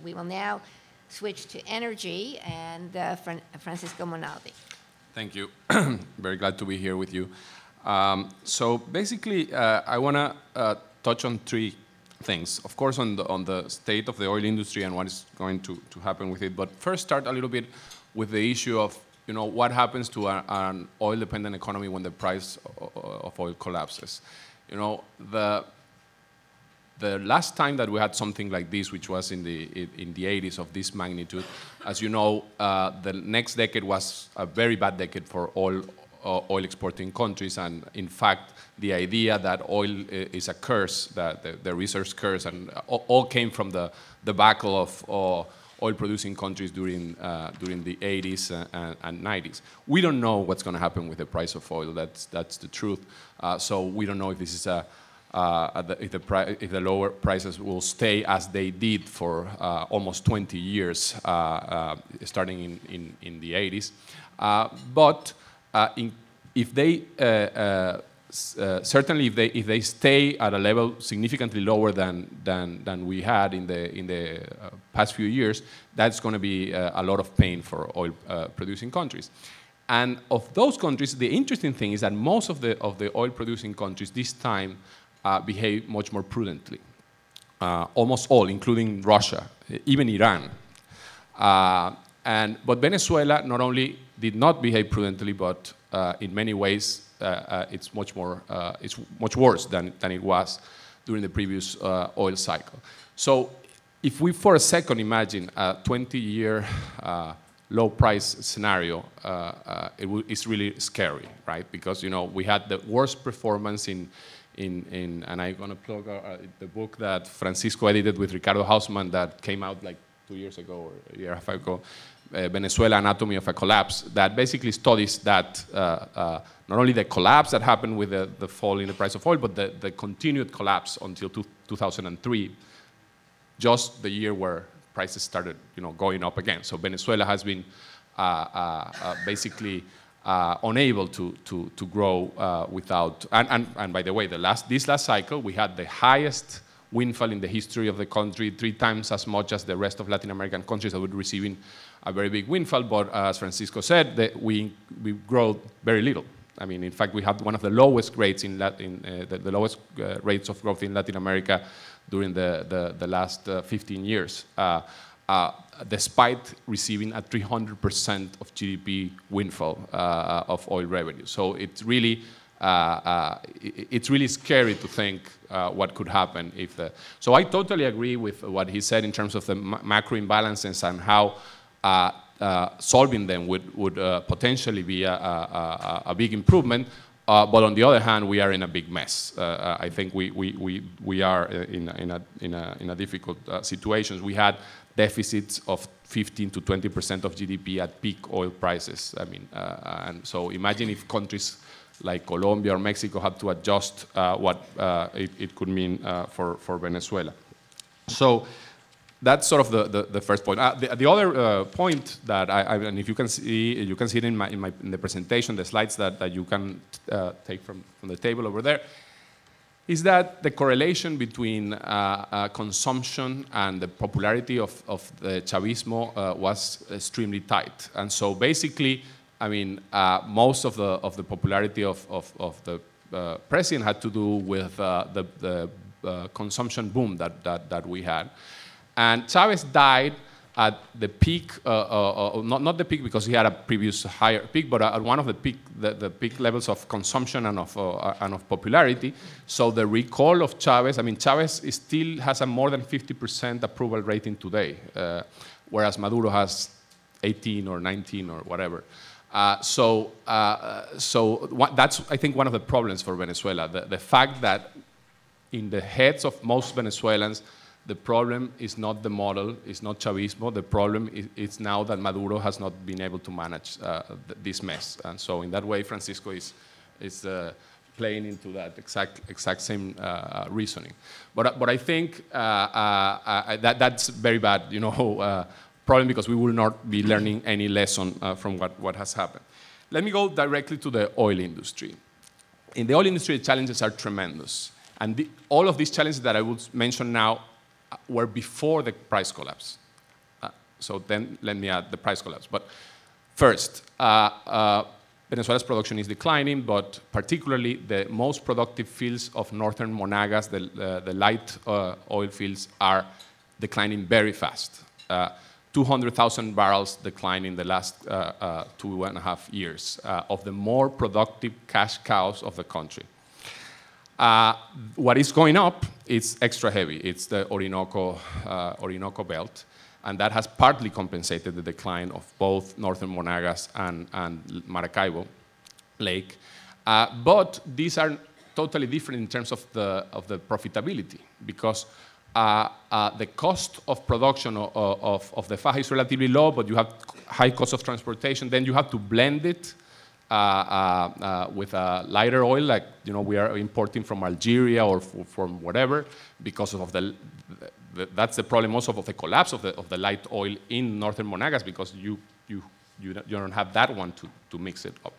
We will now switch to energy, and Francisco Monaldi. Thank you. Very glad to be here with you. So basically, I want to touch on three things. Of course, on the state of the oil industry and what is going to happen with it. But first, start a little bit with the issue of what happens to an oil-dependent economy when the price of oil collapses. The last time that we had something like this, which was in the 80s of this magnitude, as you know, the next decade was a very bad decade for oil exporting countries, and in fact, the idea that oil is a curse, that the resource curse, and all came from the debacle of oil-producing countries during the 80s and 90s. We don't know what's going to happen with the price of oil. That's the truth. So we don't know if this is if the lower prices will stay as they did for almost 20 years, starting in the 80s. But if they certainly if they stay at a level significantly lower than we had in the past few years, that's going to be a lot of pain for oil producing countries. And of those countries, the interesting thing is that most of the oil producing countries this time behave much more prudently. Almost all, including Russia, even Iran. But Venezuela not only did not behave prudently, but in many ways it's much worse than it was during the previous oil cycle. So if we for a second imagine a 20-year low price scenario, it's really scary, right? Because we had the worst performance and I'm going to plug the book that Francisco edited with Ricardo Hausmann that came out like 2 years ago or a year and a half ago, Venezuela, Anatomy of a Collapse, that basically studies that not only the collapse that happened with the fall in the price of oil, but the continued collapse until 2003, just the year where prices started going up again. So Venezuela has been basically unable to grow without, and by the way, this last cycle, we had the highest windfall in the history of the country, 3 times as much as the rest of Latin American countries that were receiving a very big windfall, but as Francisco said, we grow very little. I mean, in fact, we had one of the lowest rates the lowest rates of growth in Latin America during the last 15 years. Despite receiving a 300% of GDP windfall of oil revenue. So it's really scary to think what could happen if So I totally agree with what he said in terms of the macro imbalances and how solving them would potentially be a big improvement. But on the other hand, we are in a big mess. I think we are in a difficult situation. We had deficits of 15 to 20% of GDP at peak oil prices. I mean, and so imagine if countries like Colombia or Mexico had to adjust what it could mean for Venezuela. So that's sort of the first point. The other point that and if you can see it in the presentation, the slides that you can take from the table over there, is that the correlation between consumption and the popularity of the Chavismo was extremely tight. And so basically, I mean, most of the popularity of the president had to do with the consumption boom that we had. And Chavez died at the peak, not the peak because he had a previous higher peak, but at one of the peak levels of consumption and of popularity. So the recall of Chavez, I mean, Chavez still has a more than 50% approval rating today, whereas Maduro has 18 or 19 or whatever. So that's, I think, one of the problems for Venezuela, the fact that in the heads of most Venezuelans, the problem is not the model, it's not Chavismo. The problem is now that Maduro has not been able to manage this mess. And so in that way, Francisco is playing into that exact same reasoning. But I think that's very bad, problem, because we will not be learning any lesson from what has happened. Let me go directly to the oil industry. In the oil industry, the challenges are tremendous. And all of these challenges that I will mention now were before the price collapse. So then let me add the price collapse. But first, Venezuela's production is declining, but particularly the most productive fields of northern Monagas, the light oil fields, are declining very fast. 200,000 barrels decline in the last 2.5 years of the more productive cash cows of the country. What is going up is extra heavy. It's the Orinoco belt, and that has partly compensated the decline of both northern Monagas and Maracaibo Lake. But these are totally different in terms of the profitability, because the cost of production of the faja is relatively low, but you have high cost of transportation. Then you have to blend it with a lighter oil, like we are importing from Algeria or from whatever, because of that's the problem also of the collapse of the light oil in northern Monagas, because you don't have that one to mix it up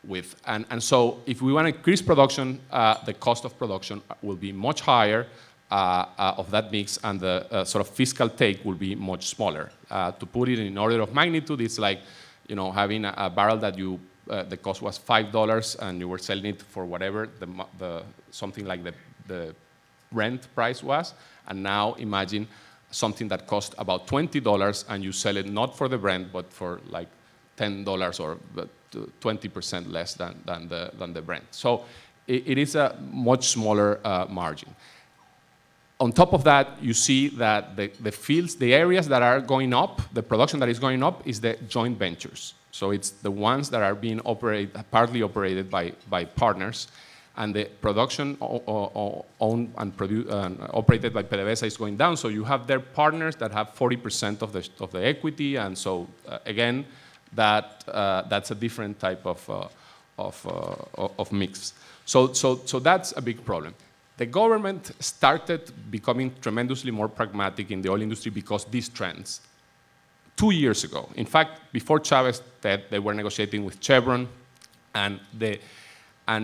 with. And so if we want to increase production, the cost of production will be much higher of that mix, and the sort of fiscal take will be much smaller. To put it in order of magnitude, it's like having a barrel that the cost was $5 and you were selling it for whatever something like the Brent price was, and now imagine something that cost about $20 and you sell it not for the Brent but for like $10 or 20% less than the Brent. So it is a much smaller margin. On top of that, you see that the fields, the areas that are going up, the production that is going up is the joint ventures. So it's the ones that are being partly operated by partners, and the production owned and operated by PDVSA is going down. So you have their partners that have 40% of the equity, and so again, that's a different type of mix. So that's a big problem. The government started becoming tremendously more pragmatic in the oil industry because these trends. 2 years ago, in fact, before Chavez death, they were negotiating with Chevron, and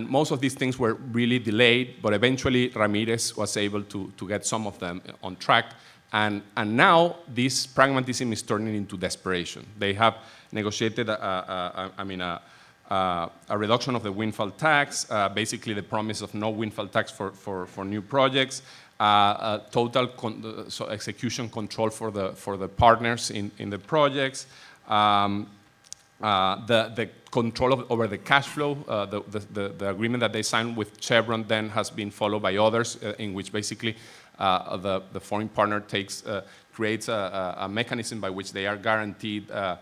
most of these things were really delayed, but eventually Ramirez was able to get some of them on track. And now this pragmatism is turning into desperation. They have negotiated a reduction of the windfall tax, basically the promise of no windfall tax for new projects, total execution control for the partners in the projects, the control over the cash flow. The agreement that they signed with Chevron then has been followed by others, in which basically the foreign partner creates a mechanism by which they are guaranteed a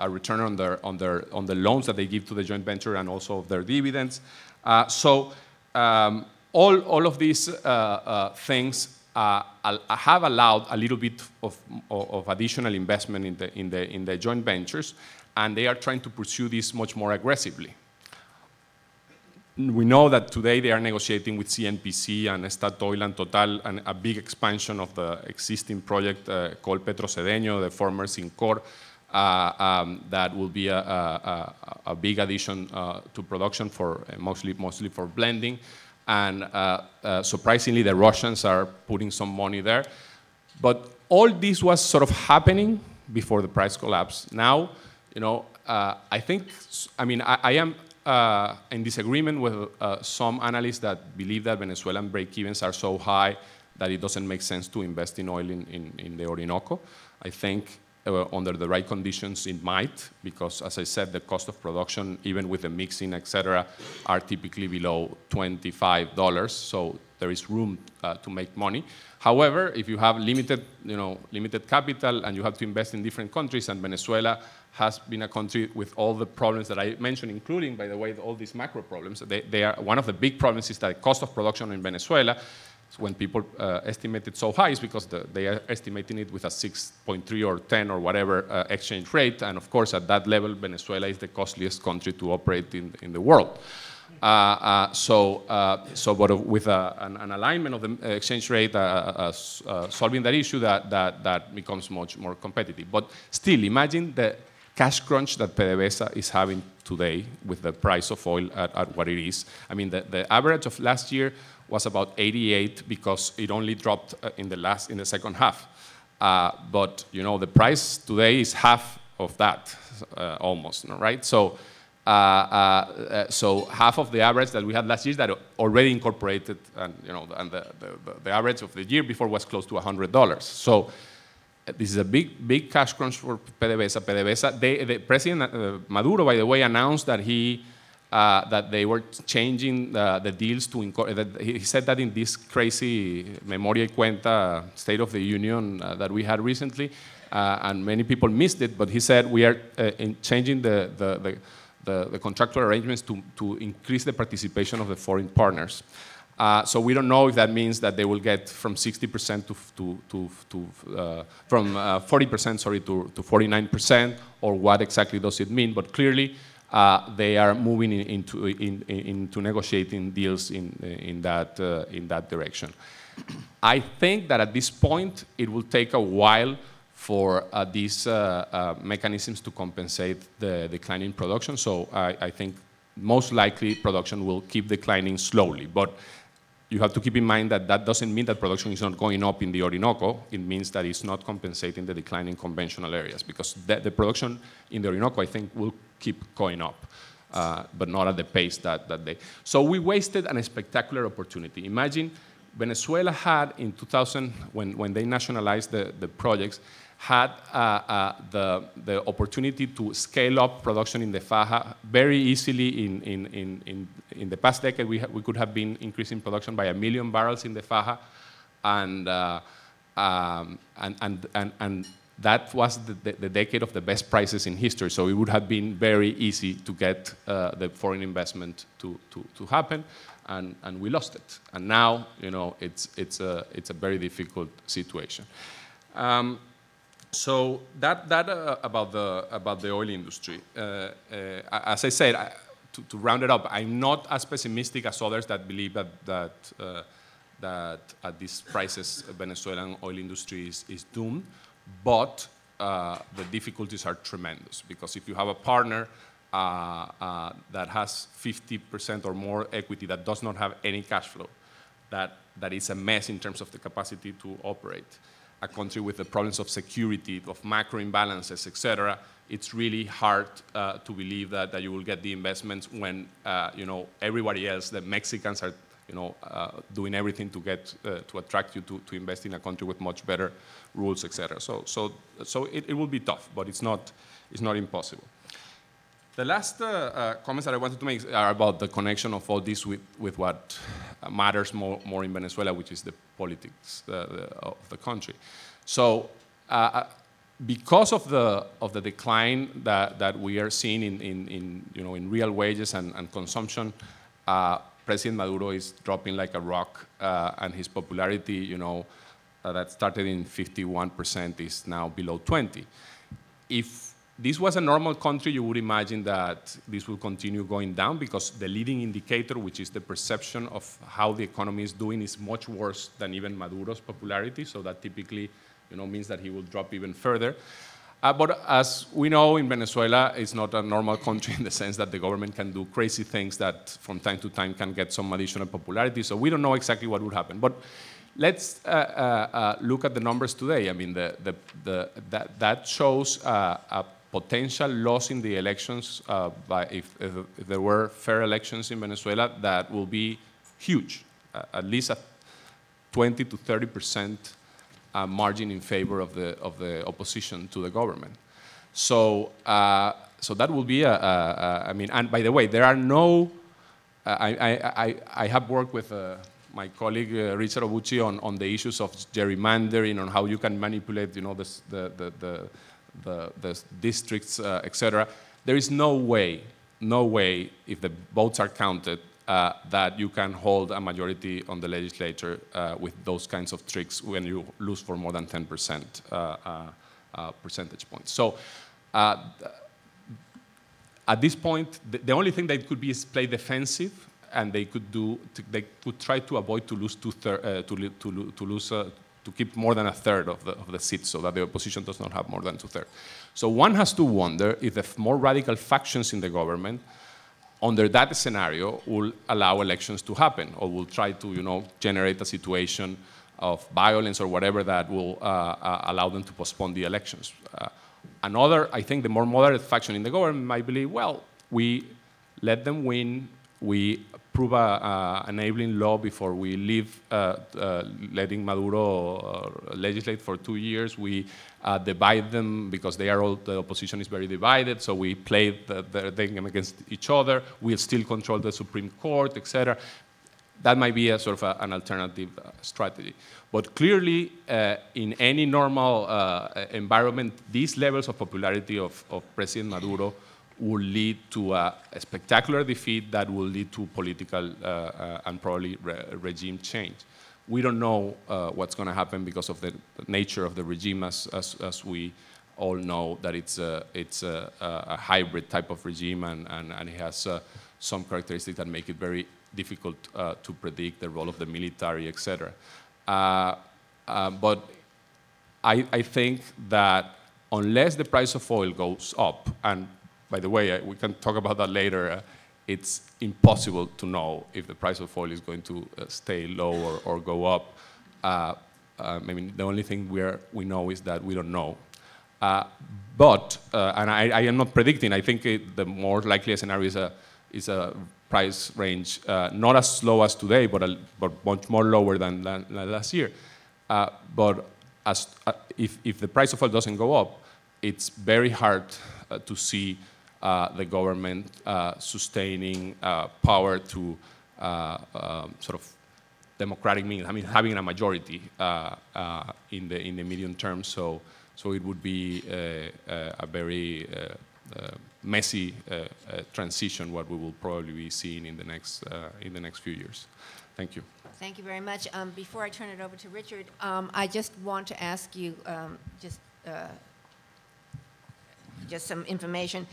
return on the loans that they give to the joint venture, and also of their dividends. All of these things have allowed a little bit of additional investment in the joint ventures, and they are trying to pursue this much more aggressively. We know that today they are negotiating with CNPC and Statoil and Total, and a big expansion of the existing project called Petrocedeño, the former Sincor, that will be a big addition to production for mostly for blending. And surprisingly, the Russians are putting some money there. But all this was sort of happening before the price collapse. Now, I think, I am in disagreement with some analysts that believe that Venezuelan break-evens are so high that it doesn't make sense to invest in oil in the Orinoco. I think under the right conditions it might, because as I said, the cost of production, even with the mixing, etc., are typically below $25, so there is room to make money. However, if you have limited capital and you have to invest in different countries, and Venezuela has been a country with all the problems that I mentioned, including, by the way, all these macro problems. One of the big problems is that the cost of production in Venezuela, when people estimate it so high, is because they are estimating it with a 6.3 or 10 or whatever exchange rate, and of course at that level Venezuela is the costliest country to operate in the world. But with an alignment of the exchange rate, solving that issue, that becomes much more competitive. But still, imagine the cash crunch that PDVSA is having today with the price of oil at what it is. I mean, the average of last year was about 88 because it only dropped in the second half. But the price today is half of that, almost, right? So half of the average that we had last year that already incorporated, and the average of the year before was close to $100. So this is a big cash crunch for PDVSA. The President Maduro, by the way, announced that that they were changing the deals to incorporate. He said that in this crazy Memoria y Cuenta State of the Union that we had recently, and many people missed it. But he said we are changing the contractual arrangements to increase the participation of the foreign partners. So we don't know if that means that they will get from 60% from 40%, sorry, to 49%, or what exactly does it mean? But clearly, they are moving into negotiating deals in that direction. I think that at this point it will take a while for these mechanisms to compensate the decline in production. So I think most likely production will keep declining slowly. But you have to keep in mind that that doesn't mean that production is not going up in the Orinoco. It means that it's not compensating the decline in conventional areas, because the production in the Orinoco, I think, will keep going up, but not at the pace that they. So we wasted a spectacular opportunity. Imagine Venezuela had in 2000, when they nationalized the projects, had the opportunity to scale up production in the Faja very easily. In the past decade, we could have been increasing production by 1 million barrels in the Faja, and that was the decade of the best prices in history. So it would have been very easy to get the foreign investment to happen, and we lost it. And now, it's a very difficult situation. So that about the oil industry. As I said, to round it up, I'm not as pessimistic as others that believe that at these prices, Venezuelan oil industry is doomed. But the difficulties are tremendous, because if you have a partner that has 50% or more equity that does not have any cash flow, that is a mess in terms of the capacity to operate. A country with the problems of security, of macro imbalances, etc., it's really hard to believe that you will get the investments when everybody else, the Mexicans, are doing everything to get to attract you to invest in a country with much better rules, etc. So it will be tough, but it's not impossible. The last comments that I wanted to make are about the connection of all this with what matters more in Venezuela, which is the politics of the country. So because of the decline that we are seeing in real wages and consumption, President Maduro is dropping like a rock, and his popularity, that started in 51% is now below 20. If this was a normal country, you would imagine that this will continue going down, because the leading indicator, which is the perception of how the economy is doing, is much worse than even Maduro's popularity. So that typically, means that he will drop even further. But as we know, in Venezuela, it's not a normal country in the sense that the government can do crazy things that from time to time can get some additional popularity. So we don't know exactly what would happen. But let's look at the numbers today. I mean, that shows a potential loss in the elections if there were fair elections in Venezuela, that will be huge, at least a 20 to 30% margin in favor of the opposition to the government. So that will be I mean, and by the way, there are no. I have worked with my colleague Richard Obuchi on the issues of gerrymandering, on how you can manipulate, the districts, etc. There is no way, if the votes are counted, that you can hold a majority on the legislature with those kinds of tricks when you lose for more than 10% percentage points. So at this point, the only thing they could be is play defensive, and they could try to avoid to lose to keep more than a third of the seats, so that the opposition does not have more than 2/3. So one has to wonder if the more radical factions in the government, under that scenario, will allow elections to happen, or will try to generate a situation violence or whatever that will allow them to postpone the elections. Another, I think the more moderate faction in the government might believe, well, we let them win, we approve an enabling law before we leave letting Maduro legislate for 2 years. We divide them because they are all, the opposition is very divided, so we play them against each other. We'll still control the Supreme Court, etc. That might be a sort of an alternative strategy. But clearly, in any normal environment, these levels of popularity of President Maduro will lead to a spectacular defeat that will lead to political and probably regime change. We don't know what's going to happen because of the nature of the regime, as we all know that it's a hybrid type of regime, and it has some characteristics that make it very difficult to predict the role of the military, etc. But I think that unless the price of oil goes up, and by the way, we can talk about that later, it's impossible to know if the price of oil is going to stay low or go up. I mean, the only thing we know is that we don't know. But I am not predicting. I think the more likely scenario is a price range not as low as today, but much more lower than last year. But if the price of oil doesn't go up, it's very hard to see the government sustaining power to sort of democratic means. I mean, having a majority in the medium term. So it would be a very messy transition, what we will probably be seeing in the next few years. Thank you. Thank you very much. Before I turn it over to Richard, I just want to ask you just some information.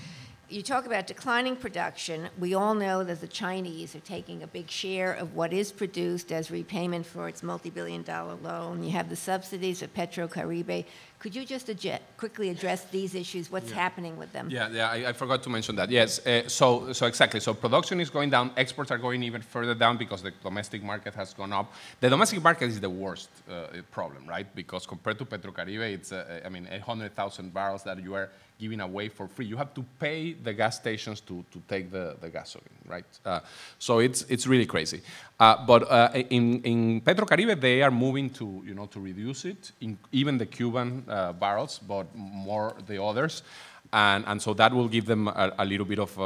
You talk about declining production. We all know that the Chinese are taking a big share of what is produced as repayment for its multi-billion-dollar loan. You have the subsidies of PetroCaribe. Could you just quickly address these issues? What's happening with them? Yeah, I forgot to mention that. Yes, so exactly. So production is going down. Exports are going even further down because the domestic market has gone up. The domestic market is the worst problem, right? Because compared to PetroCaribe, it's, I mean, 800,000 barrels that you are giving away for free. You have to pay the gas stations to take the gasoline, right? So it's really crazy. But in PetroCaribe, they are moving to reduce it, even the Cuban barrels, but more the others, and so that will give them a little bit of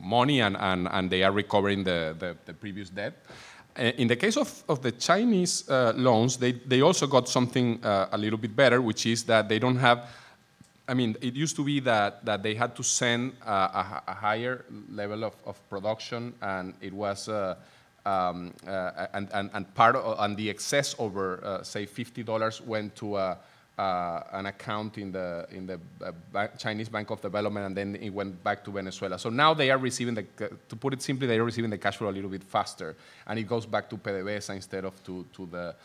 money, and they are recovering the previous debt. In the case of the Chinese loans, they also got something a little bit better, which is that they don't have. I mean, it used to be that they had to send a higher level of production, and it was and the excess over say $50 went to an account in the Chinese Bank of Development, and then it went back to Venezuela. So now they are receiving to put it simply, they are receiving the cash flow a little bit faster, and it goes back to PDVSA instead of to the.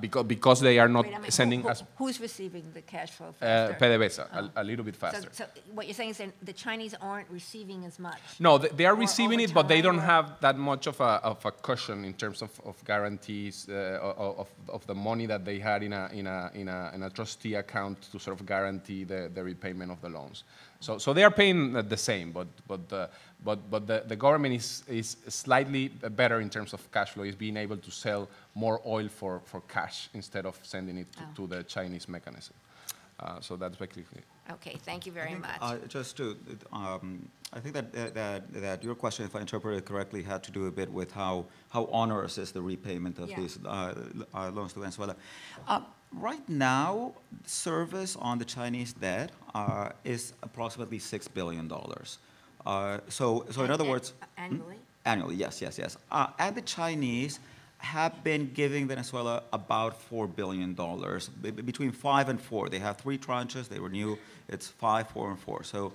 Because they are not sending us. Who's receiving the cash flow faster? PDVSA, a little bit faster. So what you're saying is that the Chinese aren't receiving as much? No, they are receiving it, but they don't have that much of a cushion in terms of guarantees of the money that they had in a trustee account to sort of guarantee the repayment of the loans. So they are paying the same, but the government is slightly better in terms of cash flow. Is being able to sell more oil for cash instead of sending it to the Chinese mechanism. So that's basically it. Okay, thank you very much. Just to, I think that your question, if I interpreted it correctly, had to do a bit with how onerous is the repayment of these loans to Venezuela. Right now, service on the Chinese debt is approximately $6 billion. So in other words, annually? Annually, yes. And the Chinese have been giving Venezuela about $4 billion, between 5 and 4. They have 3 tranches. They renew. It's 5, 4, and 4. So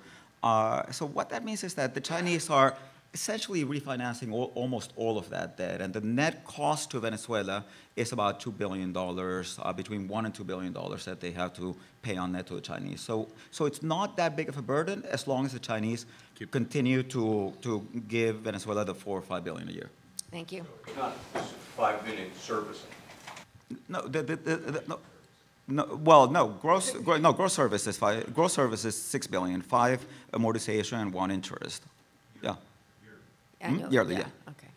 what that means is that the Chinese are essentially refinancing almost all of that debt, and the net cost to Venezuela is about $2 billion, between $1 and $2 billion that they have to pay on net to the Chinese. So it's not that big of a burden as long as the Chinese continue to give Venezuela the $4 or $5 billion a year. Thank you. Not $5 billion servicing. Gross service is gross service is 6 billion, 5 amortization and 1 interest. Yeah. Annual, Yearly, yeah. Okay.